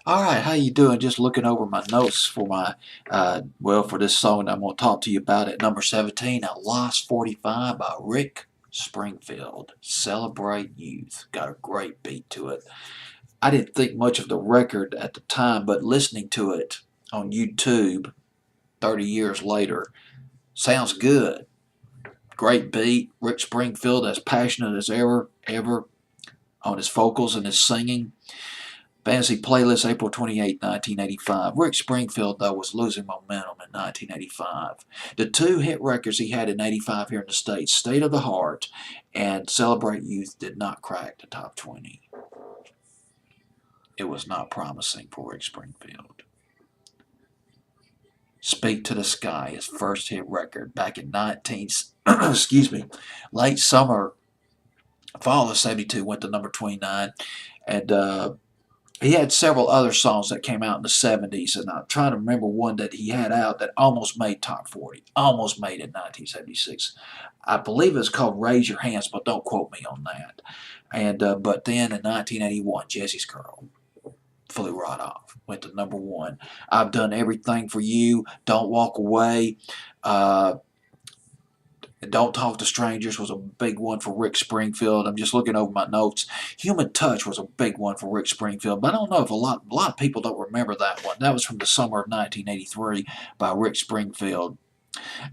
All right, how you doing? Just looking over my notes for my for this song that I'm going to talk to you about at number 17, "I Lost 45" by Rick Springfield. Celebrate Youth. Got a great beat to it. I didn't think much of the record at the time, but listening to it on YouTube 30 years later sounds good. Great beat. Rick Springfield as passionate as ever on his vocals and his singing. Fantasy Playlist, April 28, 1985. Rick Springfield, though, was losing momentum in 1985. The two hit records he had in 85 here in the States, State of the Heart and Celebrate Youth, did not crack the top 20. It was not promising for Rick Springfield. Speak to the Sky, his first hit record back in 19, excuse me, late summer, fall of 72, went to number 29. And he had several other songs that came out in the 70s, and I'm trying to remember one that he had out that almost made top 40, almost made it in 1976. I believe it's called Raise Your Hands, but don't quote me on that. And but then in 1981, Jesse's Girl flew right off, went to number one. I've Done Everything for You, Don't Walk Away. Uh, Don't Talk to Strangers was a big one for Rick Springfield. I'm just looking over my notes. Human Touch was a big one for Rick Springfield, but I don't know if a lot of people don't remember that one. That was from the summer of 1983 by Rick Springfield.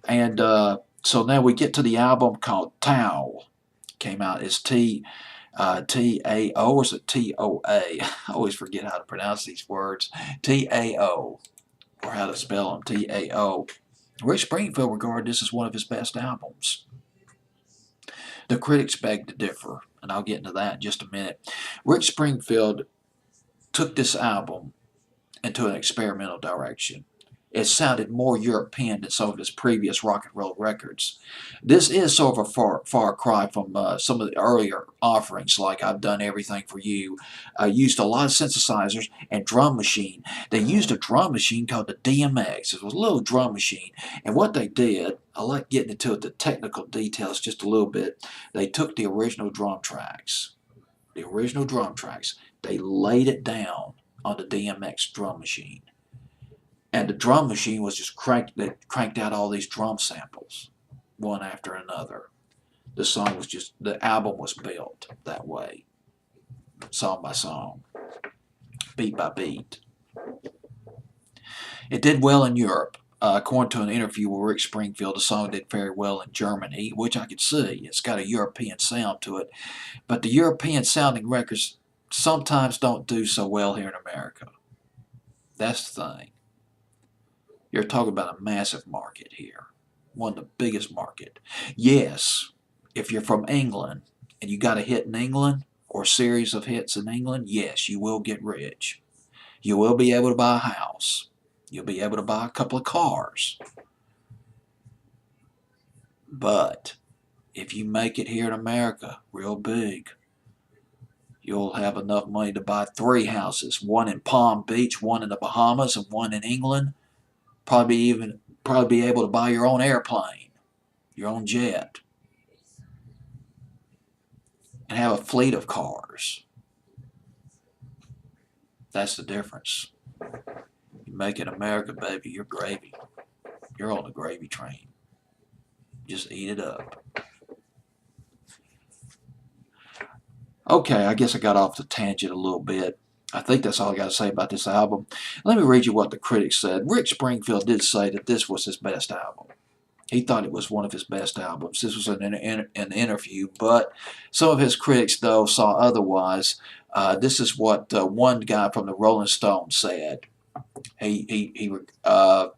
And so now we get to the album called Tao. Came out as T-A-O, or is it T-O-A? I always forget how to pronounce these words. T-A-O, or how to spell them, T-A-O. Rick Springfield regarded this as one of his best albums. The critics beg to differ, and I'll get into that in just a minute. Rick Springfield took this album into an experimental direction. It sounded more European than some of his previous rock and roll records. This is sort of a far cry from some of the earlier offerings, like I've Done Everything for You. Used a lot of synthesizers and drum machine. They used a drum machine called the DMX. It was a little drum machine, and what they did, I like getting into the technical details just a little bit. They took the original drum tracks, they laid it down on the DMX drum machine. And the drum machine was just cranked out all these drum samples, one after another. The album was built that way, song by song, beat by beat. It did well in Europe. According to an interview with Rick Springfield, the song did very well in Germany, which I could see. It's got a European sound to it. But the European sounding records sometimes don't do so well here in America. That's the thing. You're talking about a massive market here, one of the biggest market. Yes, if you're from England and you got a hit in England or a series of hits in England, yes, you will get rich. You will be able to buy a house. You'll be able to buy a couple of cars. But if you make it here in America real big, you'll have enough money to buy 3 houses, one in Palm Beach, one in the Bahamas, and one in England. Probably be able to buy your own airplane, your own jet, and have a fleet of cars. That's the difference. You make it America, baby, you're gravy. You're on the gravy train. Just eat it up. Okay, I guess I got off the tangent a little bit. I think that's all I got to say about this album. Let me read you what the critics said. Rick Springfield did say that this was his best album. He thought it was one of his best albums. This was an interview, but some of his critics, though, saw otherwise. This is what one guy from the Rolling Stones said. One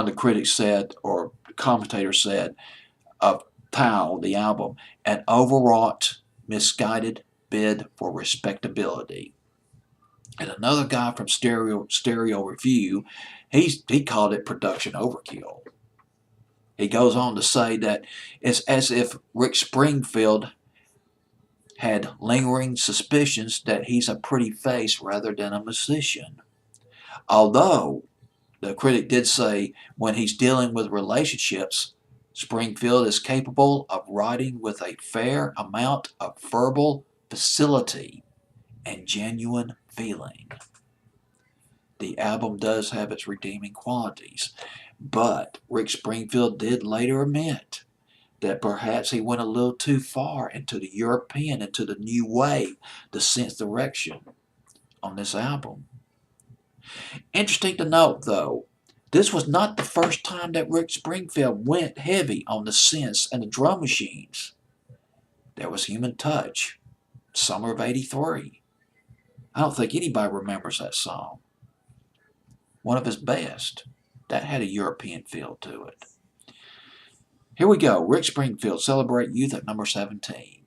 of the critics said, or commentator said, of Tao, the album, an overwrought, misguided bid for respectability. And another guy from Stereo Review, he called it production overkill. He goes on to say that it's as if Rick Springfield had lingering suspicions that he's a pretty face rather than a musician. Although, the critic did say when he's dealing with relationships, Springfield is capable of writing with a fair amount of verbal facility and genuine feeling. The album does have its redeeming qualities, but Rick Springfield did later admit that perhaps he went a little too far into the European, into the new wave, the synth direction on this album. Interesting to note, though, this was not the first time that Rick Springfield went heavy on the synths and the drum machines. There was Human Touch, summer of '83. I don't think anybody remembers that song. One of his best. That had a European feel to it. Here we go. Rick Springfield, Celebrate Youth at number 17.